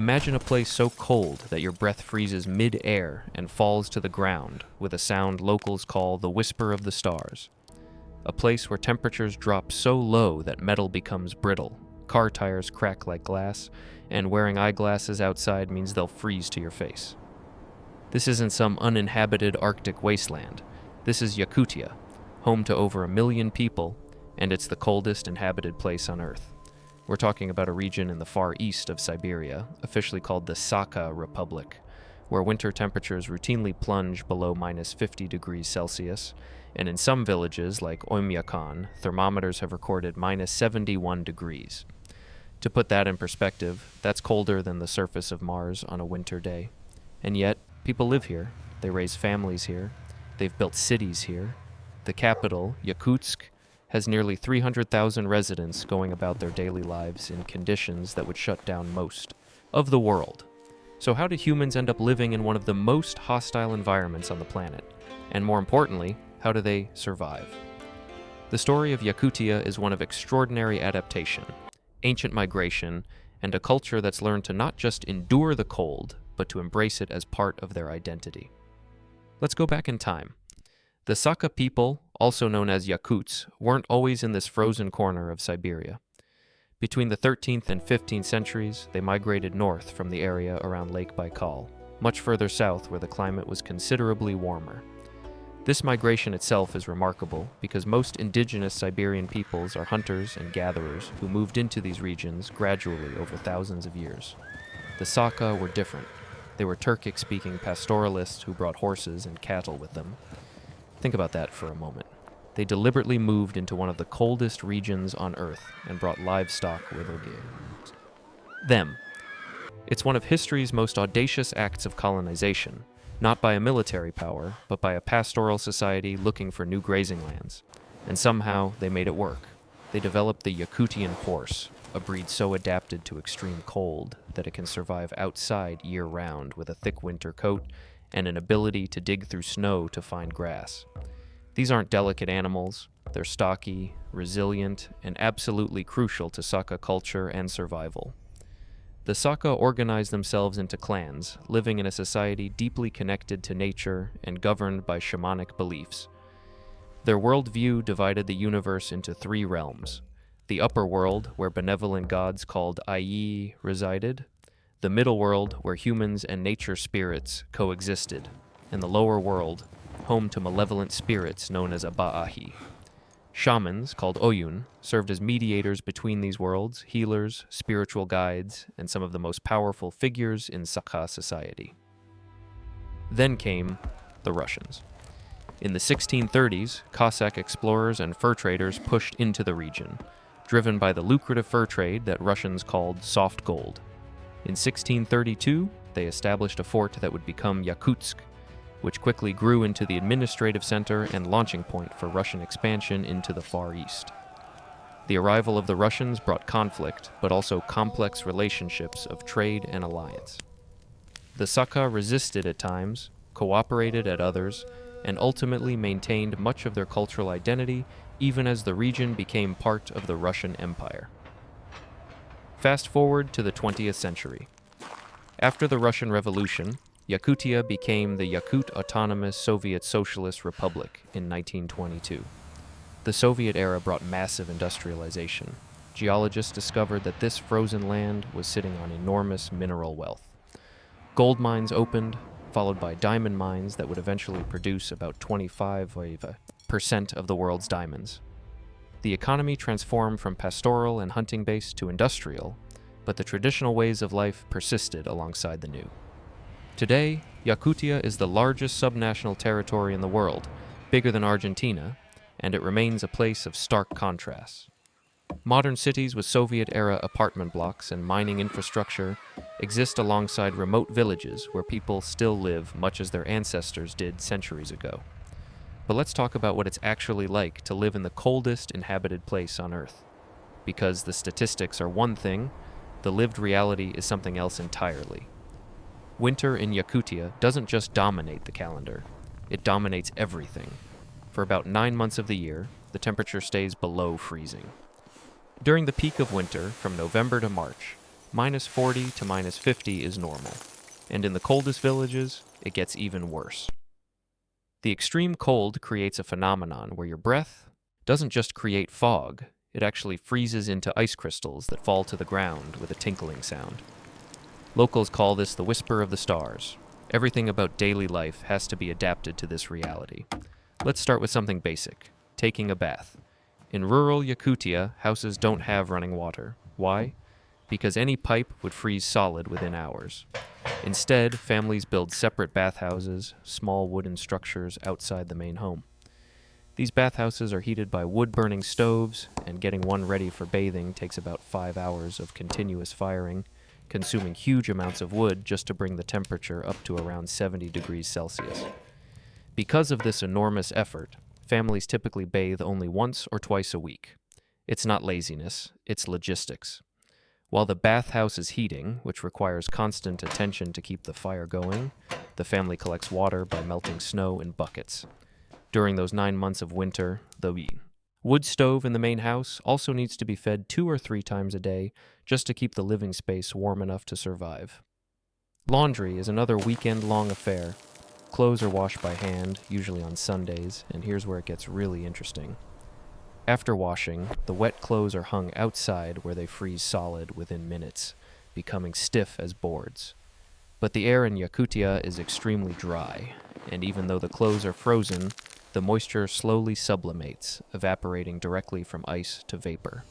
Imagine a place so cold that your breath freezes mid-air and falls to the ground with a sound locals call the whisper of the stars. A place where temperatures drop so low that metal becomes brittle, car tires crack like glass, and wearing eyeglasses outside means they'll freeze to your face. This isn't some uninhabited Arctic wasteland. This is Yakutia, home to over 1 million people, and it's the coldest inhabited place on Earth. We're talking about a region in the far east of Siberia, officially called the Sakha Republic, where winter temperatures routinely plunge below minus 50 degrees Celsius, and in some villages, like Oymyakon, thermometers have recorded minus 71 degrees. To put that in perspective, that's colder than the surface of Mars on a winter day. And yet, people live here, they raise families here, they've built cities here. The capital, Yakutsk, has nearly 300,000 residents going about their daily lives in conditions that would shut down most of the world. So how did humans end up living in one of the most hostile environments on the planet? And more importantly, how do they survive? The story of Yakutia is one of extraordinary adaptation, ancient migration, and a culture that's learned to not just endure the cold, but to embrace it as part of their identity. Let's go back in time. The Sakha people, also known as Yakuts, weren't always in this frozen corner of Siberia. Between the 13th and 15th centuries, they migrated north from the area around Lake Baikal, much further south where the climate was considerably warmer. This migration itself is remarkable because most indigenous Siberian peoples are hunters and gatherers who moved into these regions gradually over thousands of years. The Sakha were different. They were Turkic-speaking pastoralists who brought horses and cattle with them. Think about that for a moment. They deliberately moved into one of the coldest regions on Earth and brought livestock with them. It's one of history's most audacious acts of colonization, not by a military power, but by a pastoral society looking for new grazing lands. And somehow, they made it work. They developed the Yakutian horse, a breed so adapted to extreme cold that it can survive outside year-round with a thick winter coat and an ability to dig through snow to find grass. These aren't delicate animals. They're stocky, resilient, and absolutely crucial to Sakha culture and survival. The Sakha organized themselves into clans, living in a society deeply connected to nature and governed by shamanic beliefs. Their worldview divided the universe into 3 realms: the upper world, where benevolent gods called Ayi resided, the middle world, where humans and nature spirits coexisted, and the lower world, home to malevolent spirits known as Aba'ahi. Shamans, called Oyun, served as mediators between these worlds, healers, spiritual guides, and some of the most powerful figures in Sakha society. Then came the Russians. In the 1630s, Cossack explorers and fur traders pushed into the region, driven by the lucrative fur trade that Russians called soft gold. In 1632, they established a fort that would become Yakutsk, which quickly grew into the administrative center and launching point for Russian expansion into the Far East. The arrival of the Russians brought conflict, but also complex relationships of trade and alliance. The Sakha resisted at times, cooperated at others, and ultimately maintained much of their cultural identity even as the region became part of the Russian Empire. Fast forward to the 20th century. After the Russian Revolution, Yakutia became the Yakut Autonomous Soviet Socialist Republic in 1922. The Soviet era brought massive industrialization. Geologists discovered that this frozen land was sitting on enormous mineral wealth. Gold mines opened, followed by diamond mines that would eventually produce about 25% of the world's diamonds. The economy transformed from pastoral and hunting-based to industrial, but the traditional ways of life persisted alongside the new. Today, Yakutia is the largest subnational territory in the world, bigger than Argentina, and it remains a place of stark contrasts. Modern cities with Soviet-era apartment blocks and mining infrastructure exist alongside remote villages where people still live much as their ancestors did centuries ago. But let's talk about what it's actually like to live in the coldest inhabited place on Earth. Because the statistics are one thing, the lived reality is something else entirely. Winter in Yakutia doesn't just dominate the calendar, it dominates everything. For about 9 months of the year, the temperature stays below freezing. During the peak of winter, from November to March, -40 to -50 is normal, and in the coldest villages, it gets even worse. The extreme cold creates a phenomenon where your breath doesn't just create fog, it actually freezes into ice crystals that fall to the ground with a tinkling sound. Locals call this the whisper of the stars. Everything about daily life has to be adapted to this reality. Let's start with something basic, taking a bath. In rural Yakutia, houses don't have running water. Why? Because any pipe would freeze solid within hours. Instead, families build separate bathhouses, small wooden structures outside the main home. These bathhouses are heated by wood-burning stoves, and getting one ready for bathing takes about 5 hours of continuous firing, consuming huge amounts of wood just to bring the temperature up to around 70 degrees Celsius. Because of this enormous effort, families typically bathe only once or twice a week. It's not laziness, it's logistics. While the bathhouse is heating, which requires constant attention to keep the fire going, the family collects water by melting snow in buckets. During those 9 months of winter, the wood stove in the main house also needs to be fed 2 or 3 times a day just to keep the living space warm enough to survive. Laundry is another weekend-long affair. Clothes are washed by hand, usually on Sundays, and here's where it gets really interesting. After washing, the wet clothes are hung outside where they freeze solid within minutes, becoming stiff as boards. But the air in Yakutia is extremely dry, and even though the clothes are frozen, the moisture slowly sublimates, evaporating directly from ice to vapor.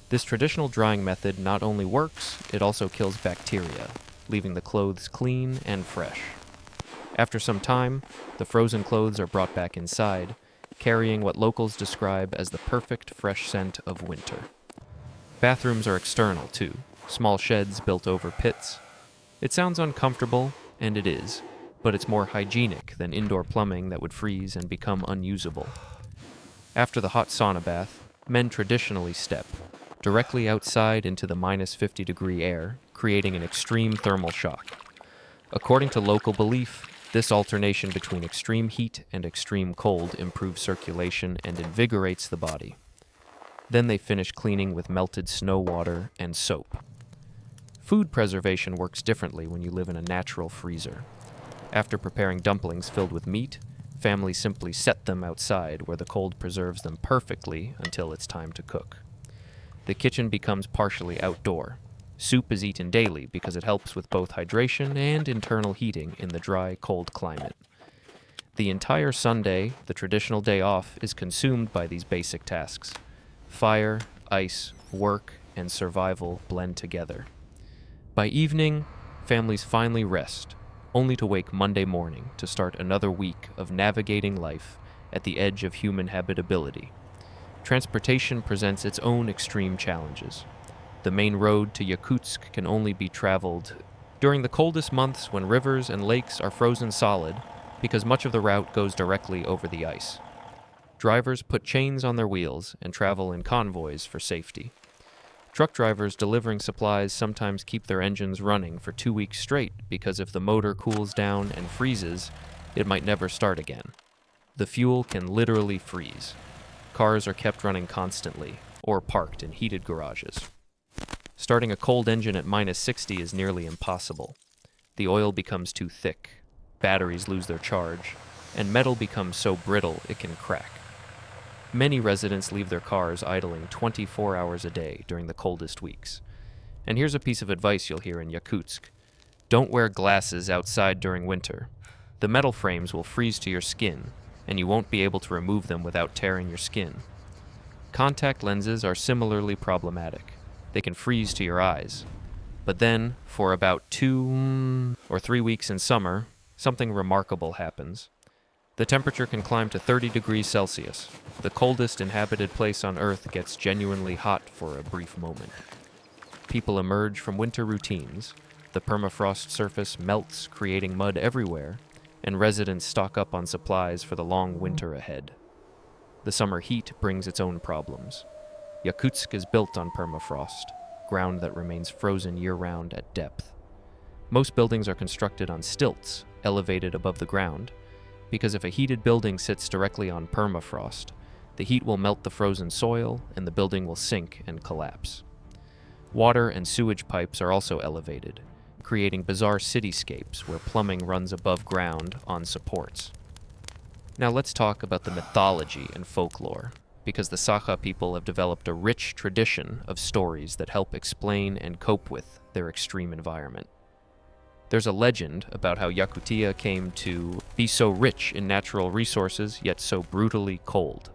This traditional drying method not only works, it also kills bacteria, leaving the clothes clean and fresh. After some time, the frozen clothes are brought back inside, carrying what locals describe as the perfect fresh scent of winter. Bathrooms are external, too, small sheds built over pits. It sounds uncomfortable, and it is, but it's more hygienic than indoor plumbing that would freeze and become unusable. After the hot sauna bath, men traditionally step directly outside into the -50-degree air, creating an extreme thermal shock. According to local belief, this alternation between extreme heat and extreme cold improves circulation and invigorates the body. Then they finish cleaning with melted snow water and soap. Food preservation works differently when you live in a natural freezer. After preparing dumplings filled with meat, families simply set them outside where the cold preserves them perfectly until it's time to cook. The kitchen becomes partially outdoor. Soup is eaten daily because it helps with both hydration and internal heating in the dry, cold climate. The entire Sunday, the traditional day off, is consumed by these basic tasks. Fire, ice, work, and survival blend together. By evening, families finally rest, only to wake Monday morning to start another week of navigating life at the edge of human habitability. Transportation presents its own extreme challenges. The main road to Yakutsk can only be traveled during the coldest months when rivers and lakes are frozen solid because much of the route goes directly over the ice. Drivers put chains on their wheels and travel in convoys for safety. Truck drivers delivering supplies sometimes keep their engines running for 2 weeks straight because if the motor cools down and freezes, it might never start again. The fuel can literally freeze. Cars are kept running constantly or parked in heated garages. Starting a cold engine at -60 is nearly impossible. The oil becomes too thick, batteries lose their charge, and metal becomes so brittle it can crack. Many residents leave their cars idling 24 hours a day during the coldest weeks. And here's a piece of advice you'll hear in Yakutsk. Don't wear glasses outside during winter. The metal frames will freeze to your skin, and you won't be able to remove them without tearing your skin. Contact lenses are similarly problematic. They can freeze to your eyes. But then, for about 2 or 3 weeks in summer, something remarkable happens. The temperature can climb to 30 degrees Celsius. The coldest inhabited place on Earth gets genuinely hot for a brief moment. People emerge from winter routines. The permafrost surface melts, creating mud everywhere, and residents stock up on supplies for the long winter ahead. The summer heat brings its own problems. Yakutsk is built on permafrost, ground that remains frozen year-round at depth. Most buildings are constructed on stilts, elevated above the ground, because if a heated building sits directly on permafrost, the heat will melt the frozen soil and the building will sink and collapse. Water and sewage pipes are also elevated, creating bizarre cityscapes where plumbing runs above ground on supports. Now let's talk about the mythology and folklore, because the Sakha people have developed a rich tradition of stories that help explain and cope with their extreme environment. There's a legend about how Yakutia came to be so rich in natural resources, yet so brutally cold.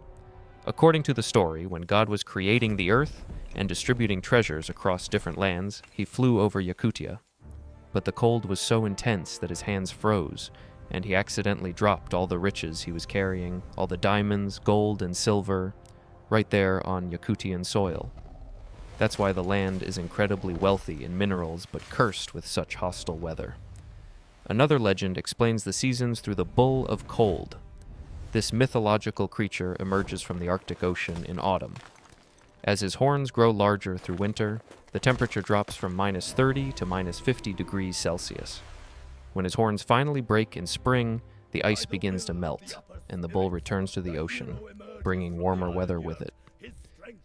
According to the story, when God was creating the earth and distributing treasures across different lands, he flew over Yakutia. But the cold was so intense that his hands froze, and he accidentally dropped all the riches he was carrying, all the diamonds, gold, and silver, right there on Yakutian soil. That's why the land is incredibly wealthy in minerals, but cursed with such hostile weather. Another legend explains the seasons through the Bull of Cold. This mythological creature emerges from the Arctic Ocean in autumn. As his horns grow larger through winter, the temperature drops from -30 to -50 degrees Celsius. When his horns finally break in spring, the ice begins to melt, and the bull returns to the ocean, bringing warmer weather with it.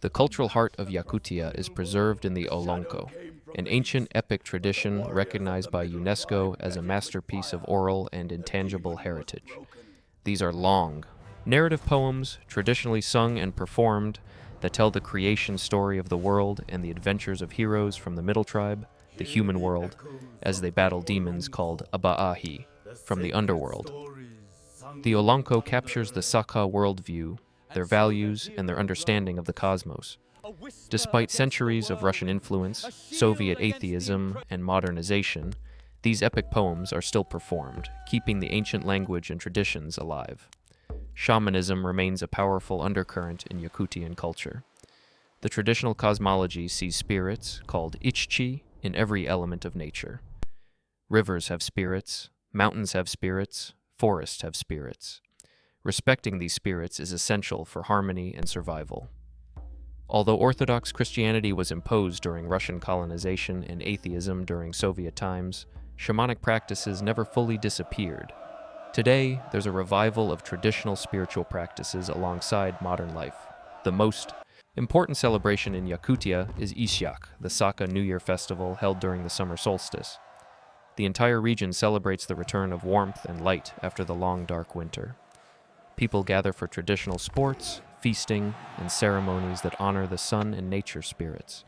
The cultural heart of Yakutia is preserved in the Olonko, an ancient epic tradition recognized by UNESCO as a masterpiece of oral and intangible heritage. These are long, narrative poems traditionally sung and performed that tell the creation story of the world and the adventures of heroes from the middle tribe, the human world, as they battle demons called Aba'ahi from the underworld. The Olonko captures the Sakha worldview, their values, and their understanding of the cosmos. Despite centuries of Russian influence, Soviet atheism, and modernization, these epic poems are still performed, keeping the ancient language and traditions alive. Shamanism remains a powerful undercurrent in Yakutian culture. The traditional cosmology sees spirits, called ichchi, in every element of nature. Rivers have spirits, mountains have spirits, forests have spirits. Respecting these spirits is essential for harmony and survival. Although Orthodox Christianity was imposed during Russian colonization and atheism during Soviet times, shamanic practices never fully disappeared. Today, there's a revival of traditional spiritual practices alongside modern life. The most important celebration in Yakutia is Isyak, the Sakha New Year festival held during the summer solstice. The entire region celebrates the return of warmth and light after the long, dark winter. People gather for traditional sports, feasting, and ceremonies that honor the sun and nature spirits.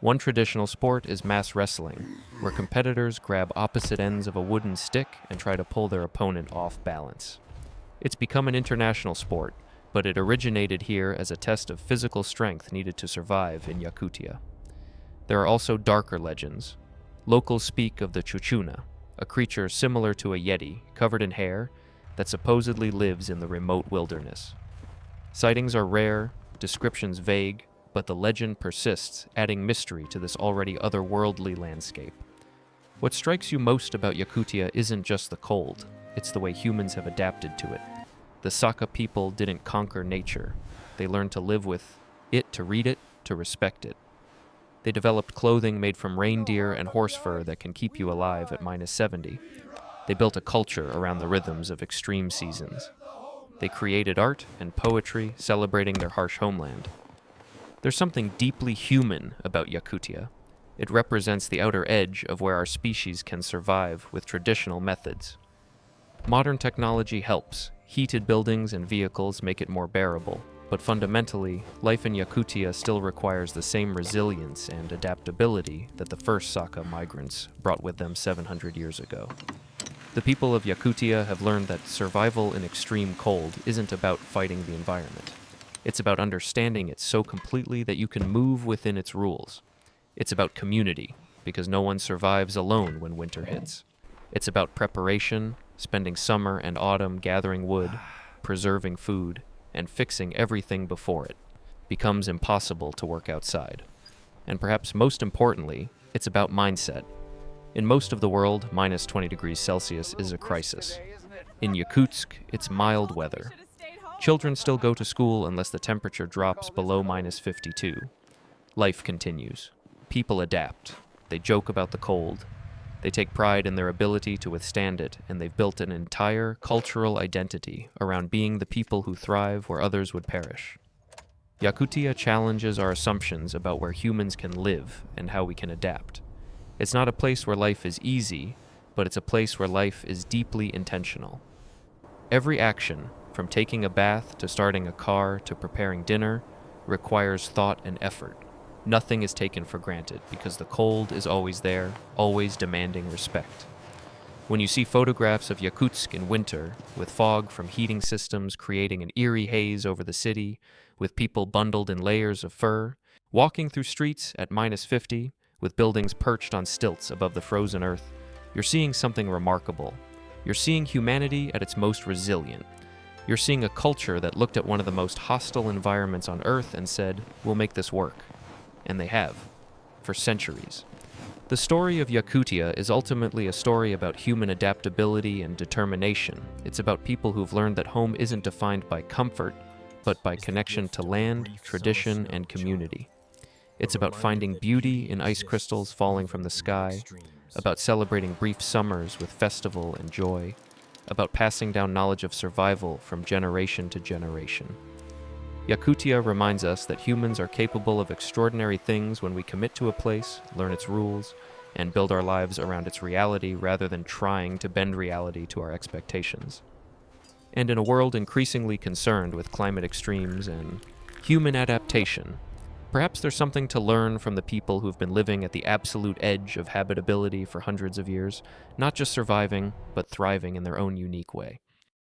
One traditional sport is mass wrestling, where competitors grab opposite ends of a wooden stick and try to pull their opponent off balance. It's become an international sport, but it originated here as a test of physical strength needed to survive in Yakutia. There are also darker legends. Locals speak of the Chuchuna, a creature similar to a yeti, covered in hair, that supposedly lives in the remote wilderness. Sightings are rare, descriptions vague, but the legend persists, adding mystery to this already otherworldly landscape. What strikes you most about Yakutia isn't just the cold, it's the way humans have adapted to it. The Sakha people didn't conquer nature. They learned to live with it, to read it, to respect it. They developed clothing made from reindeer and horse fur that can keep you alive at -70. They built a culture around the rhythms of extreme seasons. They created art and poetry celebrating their harsh homeland. There's something deeply human about Yakutia. It represents the outer edge of where our species can survive with traditional methods. Modern technology helps. Heated buildings and vehicles make it more bearable. But fundamentally, life in Yakutia still requires the same resilience and adaptability that the first Sakha migrants brought with them 700 years ago. The people of Yakutia have learned that survival in extreme cold isn't about fighting the environment. It's about understanding it so completely that you can move within its rules. It's about community, because no one survives alone when winter hits. It's about preparation, spending summer and autumn gathering wood, preserving food, and fixing everything before it becomes impossible to work outside. And perhaps most importantly, it's about mindset. In most of the world, -20 degrees Celsius is a crisis. In Yakutsk, it's mild weather. Children still go to school unless the temperature drops below -52. Life continues. People adapt. They joke about the cold. They take pride in their ability to withstand it, and they've built an entire cultural identity around being the people who thrive where others would perish. Yakutia challenges our assumptions about where humans can live and how we can adapt. It's not a place where life is easy, but it's a place where life is deeply intentional. Every action, from taking a bath to starting a car to preparing dinner, requires thought and effort. Nothing is taken for granted because the cold is always there, always demanding respect. When you see photographs of Yakutsk in winter, with fog from heating systems creating an eerie haze over the city, with people bundled in layers of fur, walking through streets at -50, with buildings perched on stilts above the frozen earth, you're seeing something remarkable. You're seeing humanity at its most resilient. You're seeing a culture that looked at one of the most hostile environments on Earth and said, "We'll make this work." And they have, for centuries. The story of Yakutia is ultimately a story about human adaptability and determination. It's about people who've learned that home isn't defined by comfort, but by connection to land, tradition, and community. It's about finding beauty in ice crystals falling from the sky, about celebrating brief summers with festival and joy, about passing down knowledge of survival from generation to generation. Yakutia reminds us that humans are capable of extraordinary things when we commit to a place, learn its rules, and build our lives around its reality rather than trying to bend reality to our expectations. And in a world increasingly concerned with climate extremes and human adaptation, perhaps there's something to learn from the people who've been living at the absolute edge of habitability for hundreds of years, not just surviving, but thriving in their own unique way.